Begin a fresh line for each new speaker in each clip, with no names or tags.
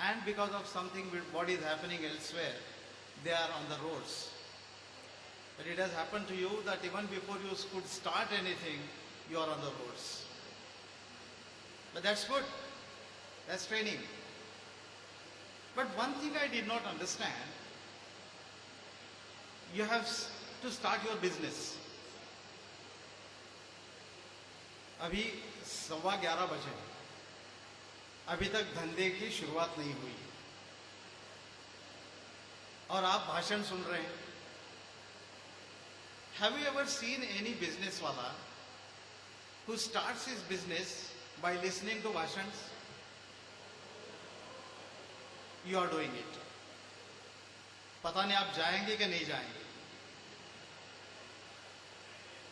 and because of something what is happening elsewhere, they are on the roads. But it has happened to you that even before you could start anything, you are on the roads. But that's good. That's training. But one thing I did not understand, you have to start your business. अभी 11:15 बजे, अभी तक धंधे की शुरुआत नहीं हुई और आप भाषण सुन रहे हैं. Have you ever seen any business wala who starts his business by listening to bhashans? You are doing it. पता नहीं आप जाएंगे कि नहीं जाएंगे.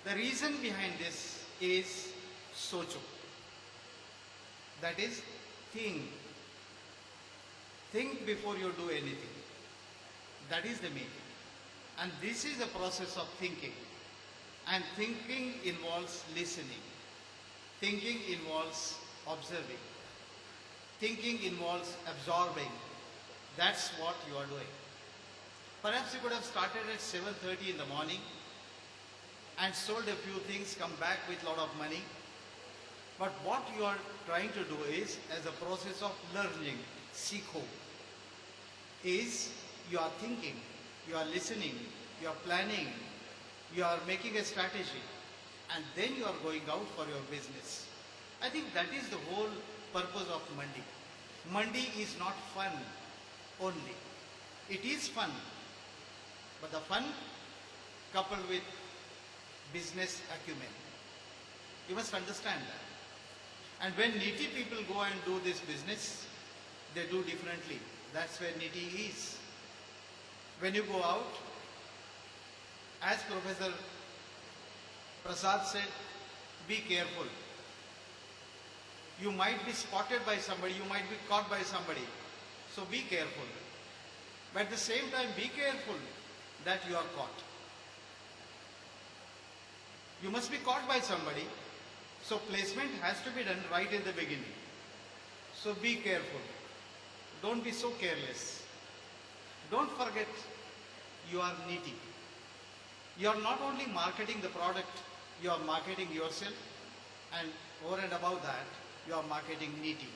The reason behind this is socho. That is, think. Think before you do anything. That is the meaning. And this is a process of thinking. And thinking involves listening. Thinking involves observing. Thinking involves absorbing. That's what you are doing. Perhaps you could have started at 7:30 in the morning and sold a few things, come back with a lot of money. But what you are trying to do is, as a process of learning, sikho, is you are thinking, you are listening, you are planning, you are making a strategy, and then you are going out for your business. I think that is the whole purpose of Mandi. Mandi is not fun only. It is fun, but the fun coupled with business acumen. You must understand that. And when Niti people go and do this business, they do differently. That's where Niti is. When you go out, as Professor Prasad said, be careful. You might be spotted by somebody, you might be caught by somebody. So be careful. But at the same time, be careful that you are caught. You must be caught by somebody. So placement has to be done right in the beginning. So be careful. Don't be so careless. Don't forget you are Niti. You are not only marketing the product, you are marketing yourself, and over and above that, you are marketing Niti.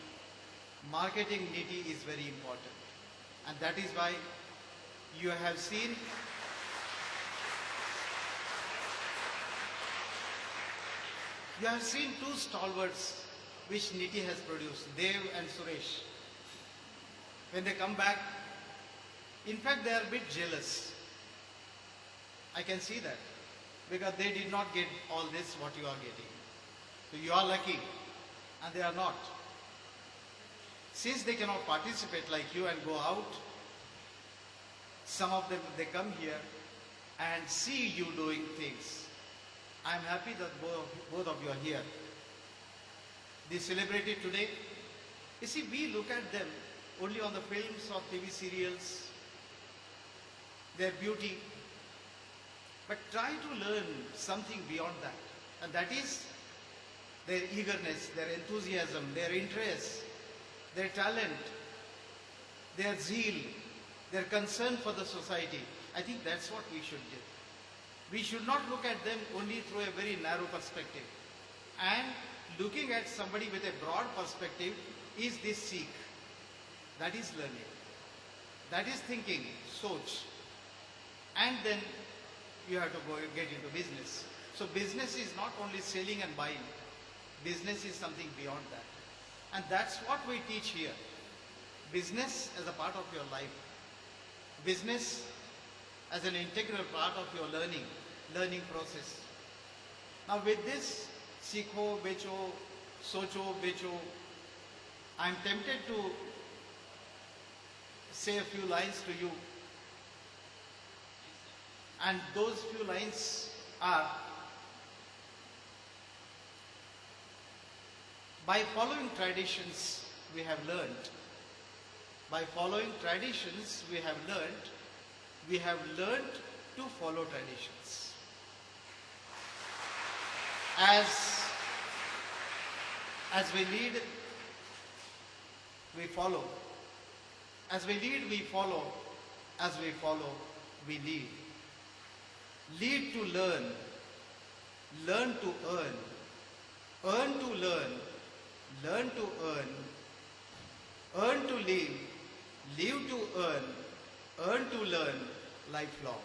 Marketing Niti is very important. And that is why you have seen two stalwarts which Niti has produced, Dev and Suresh. When they come back, in fact they are a bit jealous. I can see that, because they did not get all this what you are getting. So you are lucky and they are not. Since they cannot participate like you and go out, some of them, they come here and see you doing things. I am happy that both of you are here. They celebrated today. You see, we look at them only on the films or TV serials, their beauty, but try to learn something beyond that. And that is their eagerness, their enthusiasm, their interest, their talent, their zeal, their concern for the society. I think that's what we should do. We should not look at them only through a very narrow perspective. And looking at somebody with a broad perspective is this seek. That is learning. That is thinking, soch. And then you have to go get into business. So business is not only selling and buying. Business is something beyond that. And that's what we teach here. Business as a part of your life. Business as an integral part of your learning process. Now with this, Sikho, Becho, Socho, Becho, I am tempted to say a few lines to you. And those few lines are, by following traditions we have learned. By following traditions we have learned to follow traditions. As we lead, we follow. As we lead, we follow. As we follow, we lead. Lead to learn. Learn to earn. Earn to learn. Learn to earn. Earn to live. Live to earn. Earn to learn. Lifelong.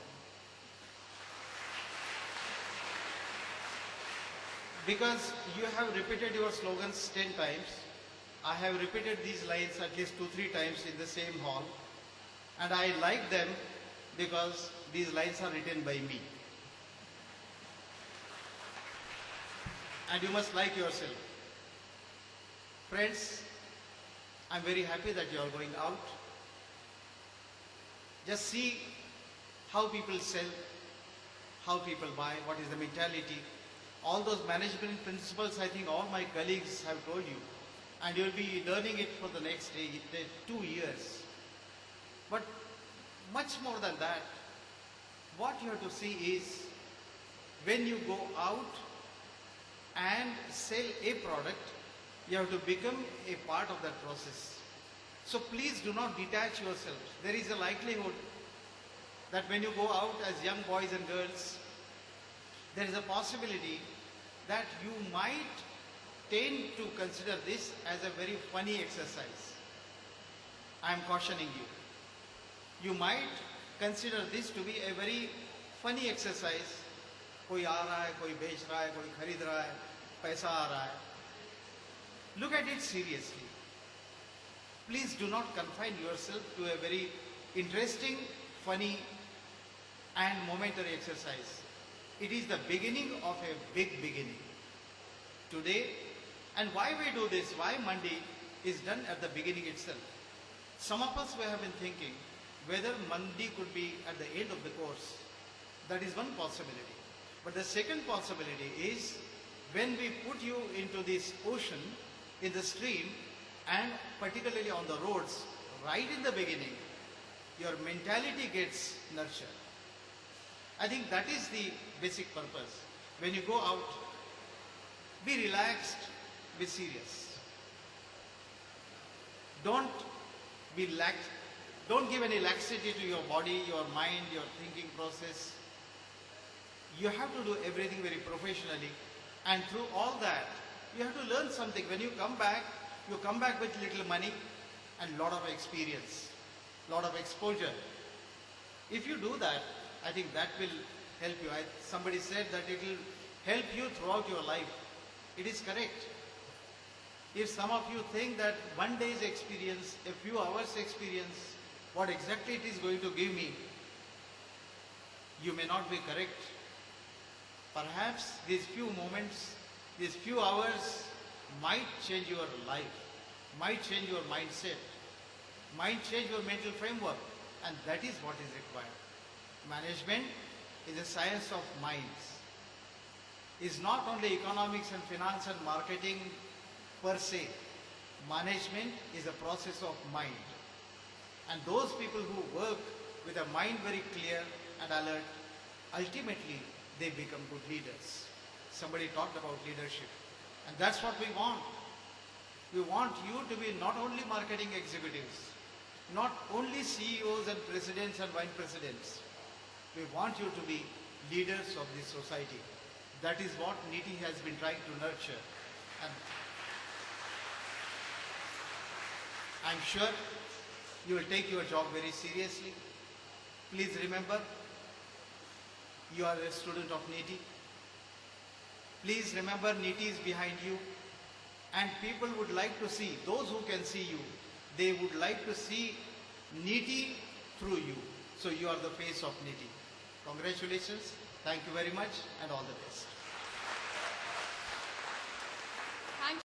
Because you have repeated your slogans 10 times, I have repeated these lines at least 2-3 times in the same hall, and I like them because these lines are written by me. And you must like yourself. Friends, I'm very happy that you are going out. Just see how people sell, how people buy, what is the mentality. All those management principles, I think all my colleagues have told you. And you'll be learning it for the next 2 years. But much more than that, what you have to see is when you go out and sell a product, you have to become a part of that process. So please do not detach yourselves. There is a likelihood that when you go out as young boys and girls, there is a possibility that you might tend to consider this as a very funny exercise. I am cautioning you. You might consider this to be a very funny exercise. कोई आ रहा है, कोई बेच रहा है, कोई खरीद रहा है, पैसा आ रहा है. Look at it seriously. Please do not confine yourself to a very interesting, funny and momentary exercise. It is the beginning of a big beginning. Today, and why we do this, why Mandi is done at the beginning itself. Some of us we have been thinking whether Mandi could be at the end of the course. That is one possibility. But the second possibility is when we put you into this ocean, in the stream, and particularly on the roads, right in the beginning, your mentality gets nurtured. I think that is the basic purpose. When you go out, be relaxed, be serious. Don't give any laxity to your body, your mind, your thinking process. You have to do everything very professionally, and through all that, you have to learn something. When you come back with little money and lot of experience, lot of exposure. If you do that, I think that will help you. Somebody said that it will help you throughout your life. It is correct. If some of you think that one day's experience, a few hours experience, what exactly it is going to give me, you may not be correct. Perhaps these few moments, these few hours might change your life, might change your mindset, might change your mental framework, and that is what is required. Management is a science of minds. It's not only economics and finance and marketing per se. Management is a process of mind. And those people who work with a mind very clear and alert, ultimately they become good leaders. Somebody talked about leadership. And that's what we want. We want you to be not only marketing executives, not only CEOs and presidents and vice presidents. We want you to be leaders of this society. That is what NITI has been trying to nurture. And I'm sure you will take your job very seriously. Please remember, you are a student of NITI. Please remember, NITI is behind you. And people would like to see, those who can see you, they would like to see NITI through you. So you are the face of NITI. Congratulations. Thank you very much and all the best.